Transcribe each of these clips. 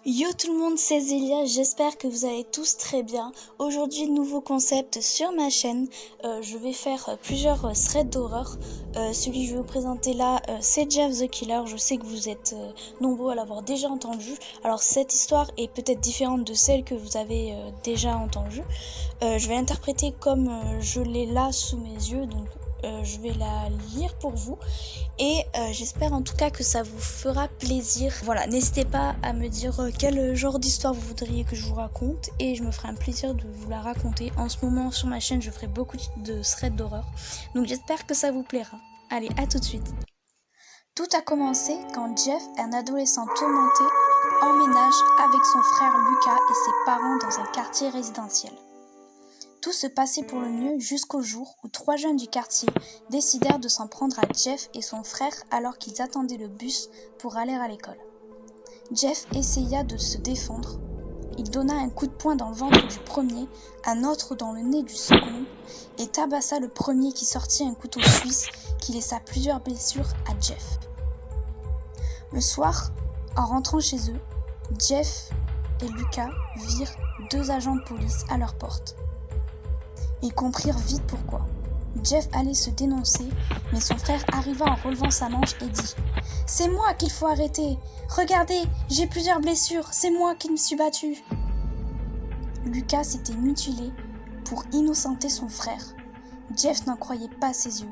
Yo tout le monde, c'est Zélia, j'espère que vous allez tous très bien. Aujourd'hui, nouveau concept sur ma chaîne. Je vais faire plusieurs threads d'horreur. Celui que je vais vous présenter là, c'est Jeff the Killer. Je sais que vous êtes nombreux à l'avoir déjà entendu. Alors cette histoire est peut-être différente de celle que vous avez déjà entendue. Je vais l'interpréter comme je l'ai là sous mes yeux, donc je vais la lire pour vous et j'espère en tout cas que ça vous fera plaisir. Voilà, n'hésitez pas à me dire quel genre d'histoire vous voudriez que je vous raconte et je me ferai un plaisir de vous la raconter. En ce moment sur ma chaîne je ferai beaucoup de threads d'horreur, donc j'espère que ça vous plaira. Allez, à tout de suite. Tout a commencé quand Jeff, un adolescent tourmenté, emménage avec son frère Lucas et ses parents dans un quartier résidentiel. Tout se passait pour le mieux jusqu'au jour où 3 jeunes du quartier décidèrent de s'en prendre à Jeff et son frère alors qu'ils attendaient le bus pour aller à l'école. Jeff essaya de se défendre. Il donna un coup de poing dans le ventre du premier, un autre dans le nez du second et tabassa le premier qui sortit un couteau suisse qui laissa plusieurs blessures à Jeff. Le soir, en rentrant chez eux, Jeff et Lucas virent 2 agents de police à leur porte. Ils comprirent vite pourquoi. Jeff allait se dénoncer, mais son frère arriva en relevant sa manche et dit « C'est moi qu'il faut arrêter. Regardez, j'ai plusieurs blessures, c'est moi qui me suis battu. » Lucas s'était mutilé pour innocenter son frère. Jeff n'en croyait pas ses yeux.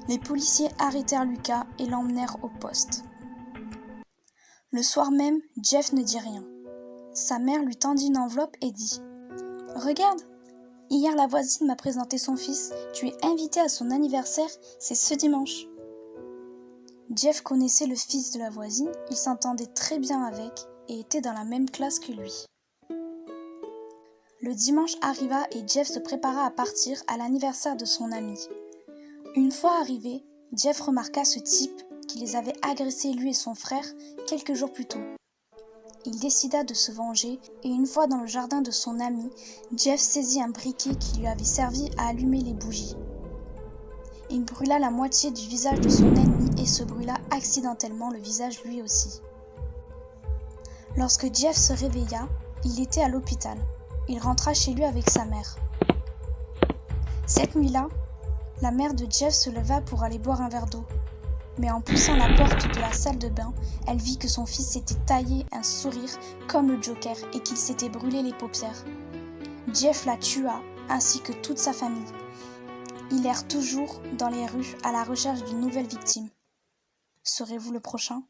Les policiers arrêtèrent Lucas et l'emmenèrent au poste. Le soir même, Jeff ne dit rien. Sa mère lui tendit une enveloppe et dit « Regarde, hier, la voisine m'a présenté son fils. Tu es invité à son anniversaire, c'est ce dimanche. » Jeff connaissait le fils de la voisine, il s'entendait très bien avec et était dans la même classe que lui. Le dimanche arriva et Jeff se prépara à partir à l'anniversaire de son ami. Une fois arrivé, Jeff remarqua ce type qui les avait agressés lui et son frère quelques jours plus tôt. Il décida de se venger et une fois dans le jardin de son ami, Jeff saisit un briquet qui lui avait servi à allumer les bougies. Il brûla la moitié du visage de son ennemi et se brûla accidentellement le visage lui aussi. Lorsque Jeff se réveilla, il était à l'hôpital. Il rentra chez lui avec sa mère. Cette nuit-là, la mère de Jeff se leva pour aller boire un verre d'eau. Mais en poussant la porte de la salle de bain, elle vit que son fils s'était taillé un sourire comme le Joker et qu'il s'était brûlé les paupières. Jeff la tua, ainsi que toute sa famille. Il erre toujours dans les rues à la recherche d'une nouvelle victime. Serez-vous le prochain ?